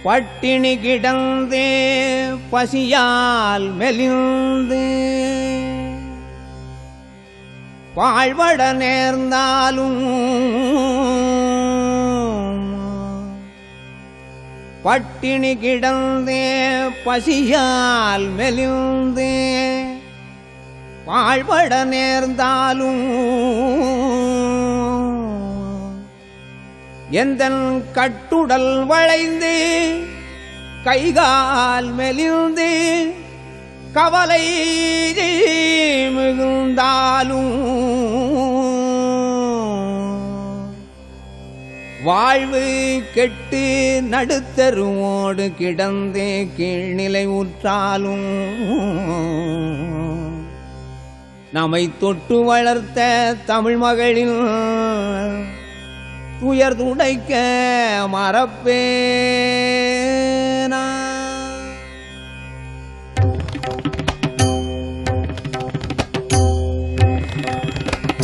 பட்டினி கிடந்தே பசியால் மெலிந்து வாழ்வட நேர்ந்தாலும் பட்டினி கிடந்தே பசியால் மெலிந்து வாழ்வட நேர்ந்தாலும் எந்தன் கட்டுடல் வளைந்து கைகால் மெலிந்து கவலை மிகுந்தாலும் வாழ்வு கெட்டு நடுத்தருவோடு கிடந்தே கீழ்நிலை உற்றாலும் நம்மை தொட்டு வளர்த்த தமிழ் மகளின் துயர் துடைக்க மறப்பேனா.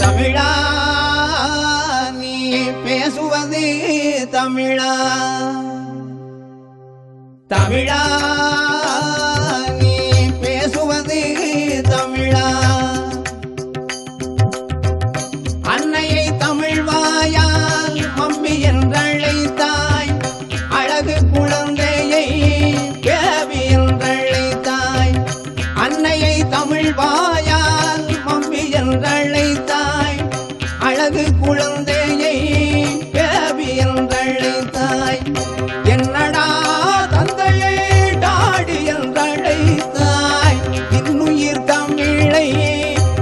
தமிழா நீ பேசுவது தமிழா, தமிழா நீ பேசுவது தமிழா. அன்னையை தமிழ் வாயால் மம்மி என்றழைத்தாய், அழகு குழந்தையை பேபி என்றழைத்தாய். அன்னையை தமிழ் வாயால் மம்மி என்றழைத்தாய், அழகு குழந்தையை பேபி என்றழைத்தாய். என்னடா தந்தையை டாடி என்றழைத்தாய், இன்னுயிர் தமிழை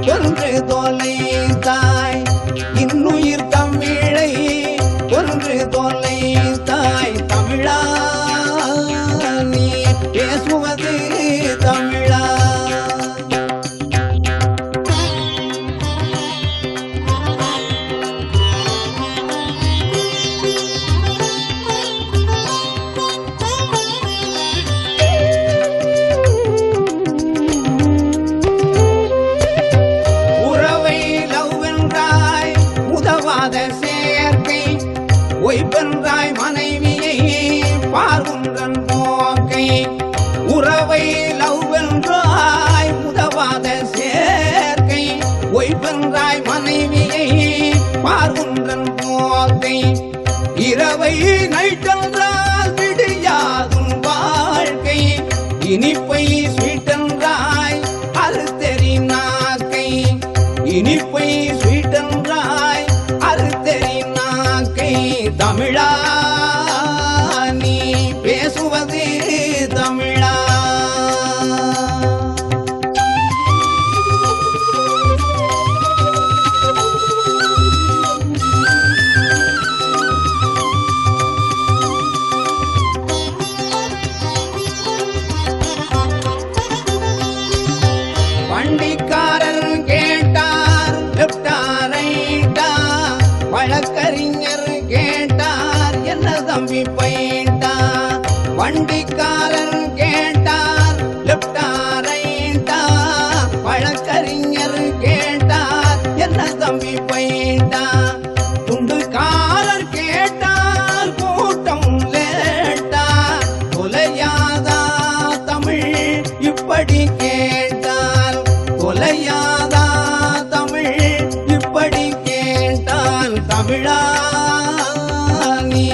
கொன்று தொலைத்தாய். இன்னுயிர் தமிழை கொன்று தொலைத்தாய். தமிழா நீ பேசுவது தமிழா. ஒய்பென்றாய் மனைவியை பார்வுன்றன் போக்கை. உறவை லவ்வென்றாய் உதவாத சேர்க்கை. ஒய்பென்றாய் மனைவியை பார்வுன்றன் போக்கை. இரவை நைட்டென்றால் விடியாதும் வாழ்க்கை. இனிப்பை ஸ்வீட்டென்றாய் அது தெரி நாக்கை. இனிப்பை ஸ்வீட்டென்றாய் அது தெரி நாக்கை. தமிழா நீ பேசுவது தமிழா. வண்டிக்காரர் கேட்டார் லெப்டா ரைட்டா, வழக்கறிஞர் கேட்டார் என்ன தம்பி பைட்டா. வண்டிக்காரர் கேட்டார் லெப்டா ரைட்டா, வழக்கறிஞர் கேட்டார் என்ன தம்பி பைட்டா. துண்டுக்காரர் கேட்டார் கூட்டம் லேட்டா, தொலையாதா தமிழ் இப்படி கேட்டால். தொலையாதா தமிழ் இப்படி கேட்டால். தமிழா நீ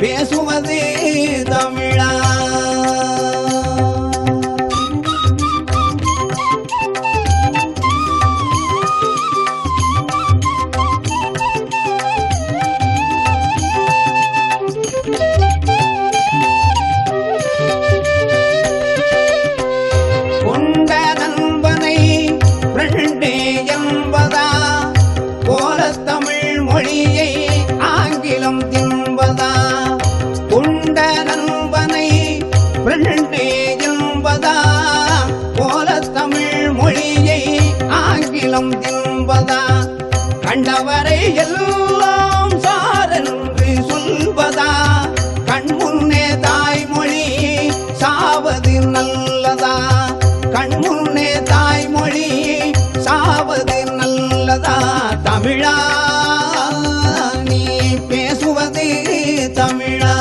பேசுவது தமிழா. கொண்ட நண்பனை ஃப்ரெண்டே என்பதா, போல தமிழ் மொழியை ஆங்கிலம் தின்பதா. கொண்ட நண்பனை ஃப்ரெண்டே என்பதா, போல தமிழ் மொழியை ஆங்கிலம் தின்பதா. கண்டவரை எல்லாம் சாரென்று சொல்வதா, கண்முன்னே தாய்மொழி சாவது நல்லதா. கண்முன்னே தாய்மொழி சாவது நல்லதா. தமிழா நீ பேசுவது தமிழா.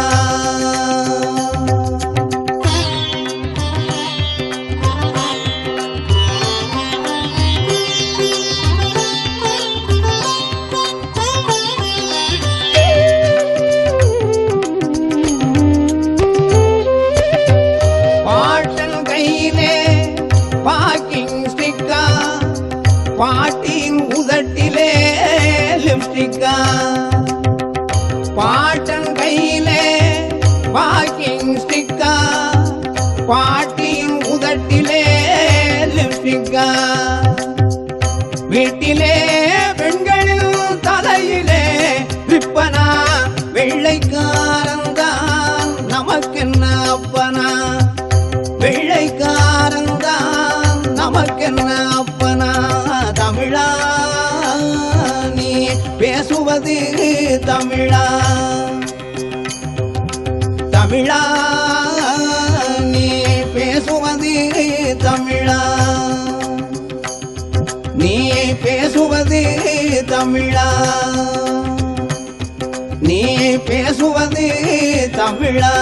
இருக்கா வீட்டிலே பெண்களின் தலையிலே விப்பனா வெள்ளைக்காரன்தான் நமக்கென்ன அப்பனா வெள்ளைக்காரன்தான் நமக்கென்ன அப்பனா தமிழா நீ பேசுவது தமிழா தமிழா நீ பேசுவது தமிழா நீ பேசுவது தமிழா நீ பேசுவது தமிழா